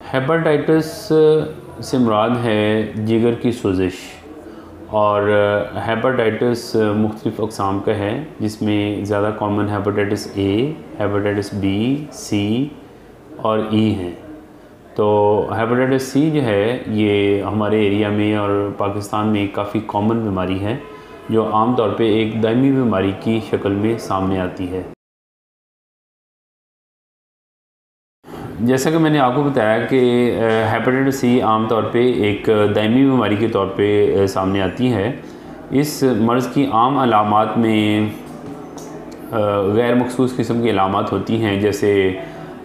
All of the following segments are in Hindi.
हेपेटाइटिस से मुराद है जिगर की सोजिश। और हेपेटाइटिस मुख्तलिफ़ अक़साम का है, जिसमें ज़्यादा common hepatitis A, hepatitis B, C और ई हैं। तो हेपेटाइटिस सी जो है ये हमारे एरिया में और पाकिस्तान में काफ़ी कॉमन बीमारी है, जो आम तौर पे एक दायमी बीमारी की शक्ल में सामने आती है। जैसा कि मैंने आपको बताया कि हेपेटाइटिस सी आम तौर पे एक दायमी बीमारी के तौर पे सामने आती है। इस मर्ज़ की आम अलामात में गैर मखसूस किस्म की अलामात होती हैं, जैसे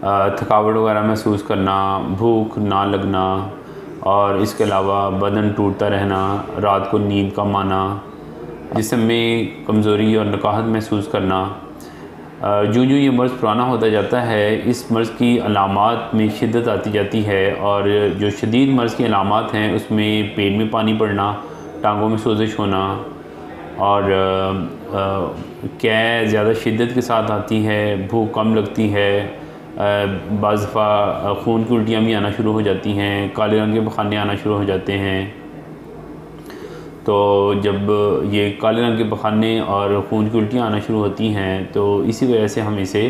थकावट वगैरह महसूस करना, भूख ना लगना, और इसके अलावा बदन टूटता रहना, रात को नींद कम आना, जिस्म में कमज़ोरी और नकाहत महसूस करना। जो ये मर्ज़ पुराना होता जाता है, इस मर्ज़ की अलामात में शिद्दत आती जाती है, और जो शदीद मर्ज़ की अलामात हैं उसमें पेट में पानी पड़ना, टांगों में सोजिश होना, और कै ज़्यादा शिद्दत के साथ आती है, भूख कम लगती है, बाज़ दफ़ा खून की उल्टियाँ भी आना शुरू हो जाती हैं, काले रंग के बखाने आना शुरू हो जाते हैं। तो जब ये काले रंग के बखाने और खून की उल्टियाँ आना शुरू होती हैं, तो इसी वजह से हम इसे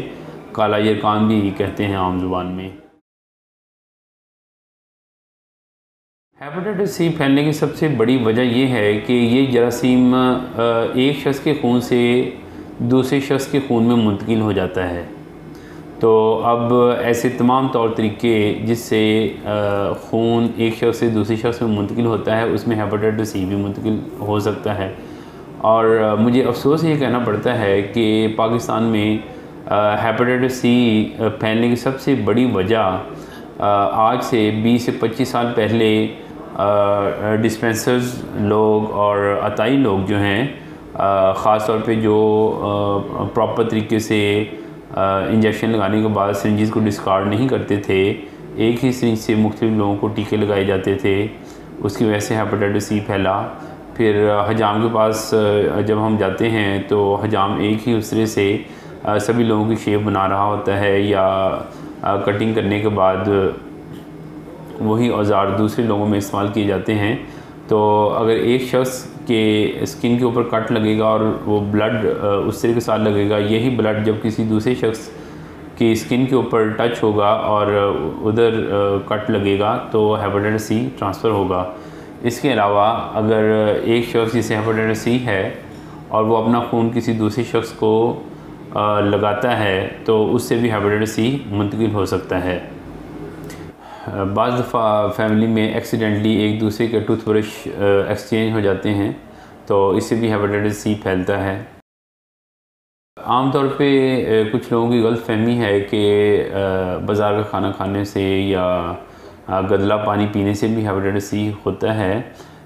काला यरकान भी कहते हैं आम ज़ुबान में। हेपेटाइटिस सी फैलने की सबसे बड़ी वजह यह है कि ये जरासीम एक शख्स के खून से दूसरे शख्स के खून में मुंतकिल हो जाता है। तो अब ऐसे तमाम तौर तरीके जिससे खून एक शख्स से दूसरे शख्स में मुंतकिल होता है, उसमें हेपेटाइटिस सी भी मुंतकिल हो सकता है। और मुझे अफसोस ये कहना पड़ता है कि पाकिस्तान में हेपेटाइटिस सी फैलने की सबसे बड़ी वजह आज से 20 से 25 साल पहले डिस्पेंसर्स लोग और अताई लोग जो हैं, ख़ास तौर पे जो प्रॉपर तरीके से इंजेक्शन लगाने के बाद सिरिंजेस को डिस्कार्ड नहीं करते थे, एक ही सिरिंज से मुख्तलिफ लोगों को टीके लगाए जाते थे, उसकी वजह से हेपेटाइटिस सी फैला। फिर हजाम के पास जब हम जाते हैं तो हजाम एक ही उसरे से सभी लोगों की शेप बना रहा होता है, या कटिंग करने के बाद वही औज़ार दूसरे लोगों में इस्तेमाल किए जाते हैं। तो अगर एक शख्स के स्किन के ऊपर कट लगेगा और वो ब्लड उससे के साथ लगेगा, यही ब्लड जब किसी दूसरे शख्स की स्किन के ऊपर टच होगा और उधर कट लगेगा, तो हेपेटाइटिस सी ट्रांसफ़र होगा। इसके अलावा अगर एक शख्स जिसे हेपेटाइटिस सी है और वो अपना खून किसी दूसरे शख्स को लगाता है, तो उससे भी हेपेटाइटिस सी मुंतकिल हो सकता है। बाज़ दफ़ा फैमिली में एक्सीडेंटली एक दूसरे के टूथब्रश एक्सचेंज हो जाते हैं, तो इससे भी हेपेटाइटिस सी फैलता है। आम तौर पे कुछ लोगों की गलतफ़हमी है कि बाज़ार का खाना खाने से या गदला पानी पीने से भी हेपेटाइटिस सी होता है।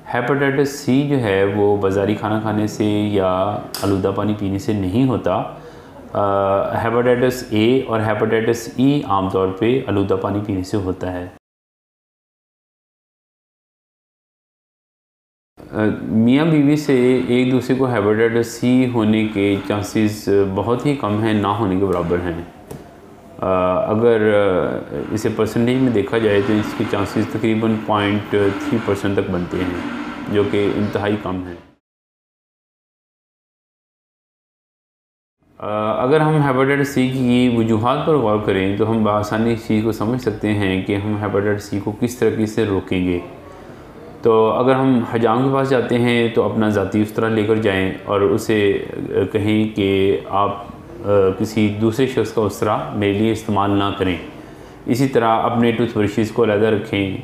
हेपेटाइटिस सी जो है वो बाज़ारी खाना खाने से या आलूदा पानी पीने से नहीं होता। हेपेटाइटिस ए और हेपेटाइटिस ई आम तौर पे आलूदा पानी पीने से होता है। मियाँ बीवी से एक दूसरे को हेपेटाइटिस सी होने के चांसेस बहुत ही कम हैं, ना होने के बराबर हैं। अगर इसे परसेंटेज में देखा जाए तो इसके चांसेस तकरीबन 0.3% तक बनते हैं, जो कि इंतहाई कम है। अगर हम हेपेटाइटिस सी की वजूहात पर गौर करें तो हम बआसानी इस चीज़ को समझ सकते हैं कि हम हेपेटाइटिस सी को किस तरीके से रोकेंगे। तो अगर हम हजाम के पास जाते हैं तो अपना ज़ाती उस्तरा लेकर जाएं और उसे कहें कि आप किसी दूसरे शख्स का उस्तरा मेरे लिए इस्तेमाल ना करें। इसी तरह अपने टूथब्रशेस को अलग रखें,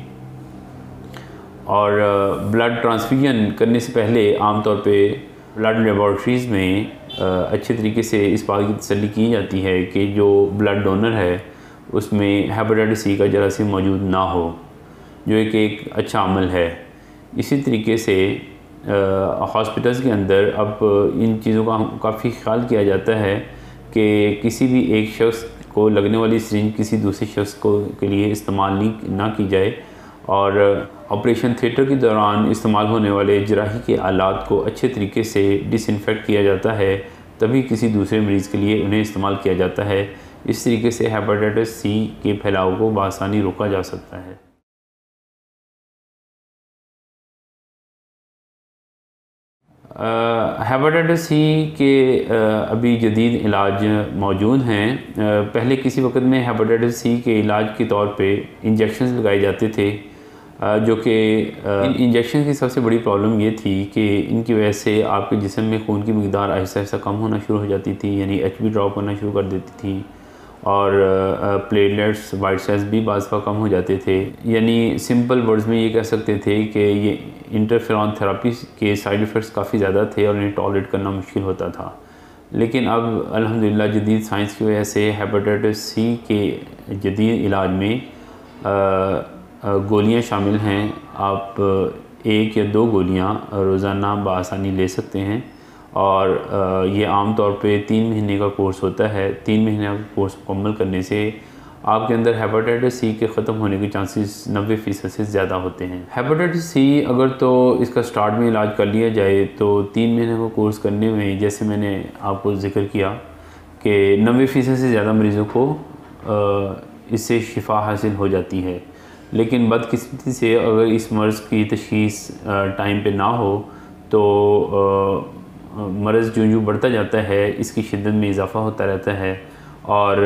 और ब्लड ट्रांसफ्यूजन करने से पहले आमतौर पे ब्लड लेबॉर्ट्रीज़ में अच्छे तरीके से इस बात की तसल्ली की जाती है कि जो ब्लड डोनर है उसमें हेपेटाइटिस सी का जरासीम मौजूद ना हो, जो एक अच्छा अमल है। इसी तरीके से हॉस्पिटल्स के अंदर अब इन चीज़ों का काफ़ी ख्याल किया जाता है कि किसी भी एक शख्स को लगने वाली सिरिंज किसी दूसरे शख्स को के लिए इस्तेमाल ना की जाए, और ऑपरेशन थिएटर के दौरान इस्तेमाल होने वाले जराही के आलात को अच्छे तरीके से डिसइंफेक्ट किया जाता है, तभी किसी दूसरे मरीज़ के लिए उन्हें इस्तेमाल किया जाता है। इस तरीके से हेपेटाइटिस सी के फैलाव को बआसानी रोका जा सकता है। हेपेटाइटिस सी के अभी जदीद इलाज मौजूद हैं। पहले किसी वक्त में हेपेटाइटिस सी के इलाज के तौर पे इंजेक्शंस लगाए जाते थे, जो कि इन इंजेक्शन की सबसे बड़ी प्रॉब्लम ये थी कि इनकी वजह से आपके जिस्म में खून की मकदार आहिस्ता आहिस्ता कम होना शुरू हो जाती थी, यानी HB ड्रॉप करना शुरू कर देती थी, और प्लेटलेट्स वाइट सेल्स भी बाज़ का कम हो जाते थे। यानी सिंपल वर्ड्स में ये कह सकते थे कि ये इंटरफेरॉन थेरेपी के साइड इफ़ेक्ट्स काफ़ी ज़्यादा थे और इन्हें टॉलरेट करना मुश्किल होता था। लेकिन अब अल्हम्दुलिल्लाह जदीद साइंस की वजह से हेपेटाइटिस सी के जदीद इलाज में गोलियां शामिल हैं। आप 1 या 2 गोलियां रोज़ाना बआसानी ले सकते हैं, और ये आम तौर पे 3 महीने का कोर्स होता है। 3 महीने का कोर्स मुकम्मल करने से आपके अंदर हेपेटाइटिस सी के ख़त्म होने के चांसेस 90% से ज़्यादा होते हैं। हेपेटाइटिस सी अगर तो इसका स्टार्ट में इलाज कर लिया जाए तो 3 महीने का कोर्स करने में, जैसे मैंने आपको ज़िक्र किया कि 90% से ज़्यादा मरीज़ों को इससे शिफा हासिल हो जाती है। लेकिन बदकिस्मती से अगर इस मर्ज़ की तशख़ीस टाइम पे ना हो तो मर्ज़ जो बढ़ता जाता है इसकी शिद्दत में इजाफ़ा होता रहता है, और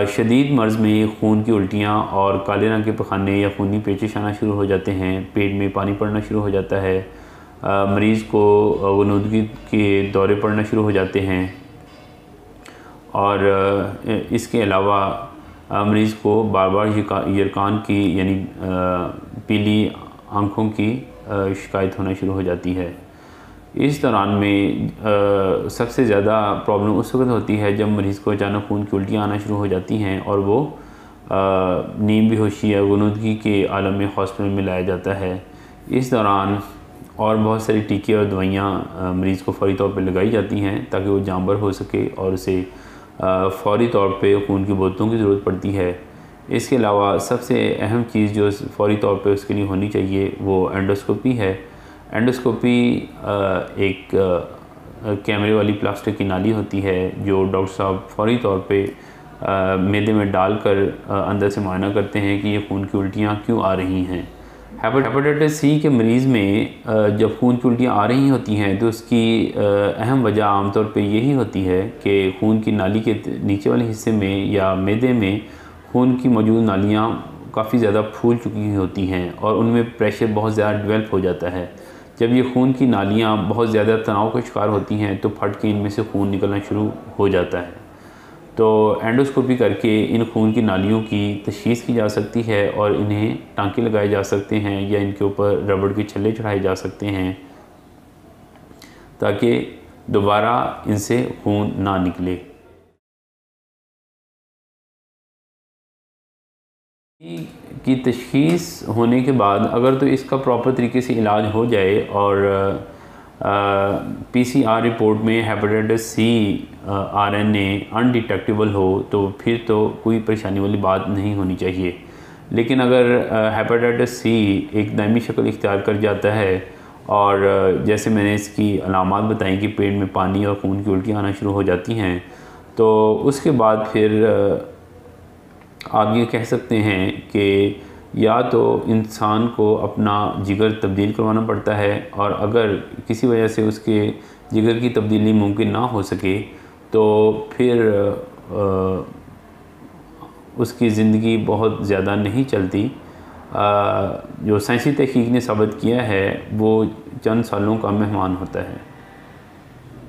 शदीद मर्ज़ में खून की उल्टियाँ और काले रंग के पखाने या खूनी पेचिश आना शुरू हो जाते हैं, पेट में पानी पड़ना शुरू हो जाता है, मरीज़ को गनुदगी के दौरे पड़ना शुरू हो जाते हैं, और इसके अलावा मरीज़ को बार बार यरकान की यानी पीली आँखों की शिकायत होना शुरू हो जाती है। इस दौरान में सबसे ज़्यादा प्रॉब्लम उस वक्त होती है जब मरीज़ को अचानक खून की उल्टियाँ आना शुरू हो जाती हैं और वो नींद बेहोशी या गुनूदगी के आलम में हॉस्पिटल में लाया जाता है। इस दौरान और बहुत सारी टीके और दवाइयाँ मरीज़ को फ़ौरी तौर पे लगाई जाती हैं ताकि वो जानबर हो सके, और उसे फ़ौरी तौर पे खून की बोतलों की ज़रूरत पड़ती है। इसके अलावा सबसे अहम चीज़ जो फ़ौरी तौर पे उसके लिए होनी चाहिए वो एंडोस्कोपी है। एंडोस्कोपी एक कैमरे वाली प्लास्टिक की नाली होती है जो डॉक्टर साहब फ़ौरी तौर पे मैदे में डालकर अंदर से मुआयना करते हैं कि ये खून की उल्टियाँ क्यों आ रही हैं। हेपेटाइटिस सी के मरीज़ में जब खून की उल्टियाँ आ रही होती हैं तो उसकी अहम वजह आमतौर पे यही होती है कि खून की नाली के नीचे वाले हिस्से में या मैदे में खून की मौजूद नालियाँ काफ़ी ज़्यादा फूल चुकी होती हैं और उनमें प्रेशर बहुत ज़्यादा डेवलप हो जाता है। जब ये खून की नालियाँ बहुत ज़्यादा तनाव का शिकार होती हैं तो फट के इनमें से खून निकलना शुरू हो जाता है। तो एंडोस्कोपी करके इन खून की नालियों की तशख़ीस की जा सकती है और इन्हें टाँके लगाए जा सकते हैं या इनके ऊपर रबड़ के छल्ले चढ़ाए जा सकते हैं ताकि दोबारा इनसे खून ना निकले। की तशख़ीस होने के बाद अगर तो इसका प्रॉपर तरीके से इलाज हो जाए और PCR रिपोर्ट में हेपेटाइटिस सी RNA अनडिटेक्टेबल हो तो फिर तो कोई परेशानी वाली बात नहीं होनी चाहिए। लेकिन अगर हेपेटाइटिस सी एक दायमी शक्ल इख्तियार कर जाता है और जैसे मैंने इसकी अलामात बताई कि पेट में पानी और खून की उल्टियाँ आना शुरू हो जाती हैं, तो उसके बाद फिर आप ये कह सकते हैं कि या तो इंसान को अपना जिगर तब्दील करवाना पड़ता है, और अगर किसी वजह से उसके जिगर की तब्दीली मुमकिन ना हो सके तो फिर उसकी ज़िंदगी बहुत ज़्यादा नहीं चलती। जो साइंसी तहकीक ने साबित किया है वो चंद सालों का मेहमान होता है।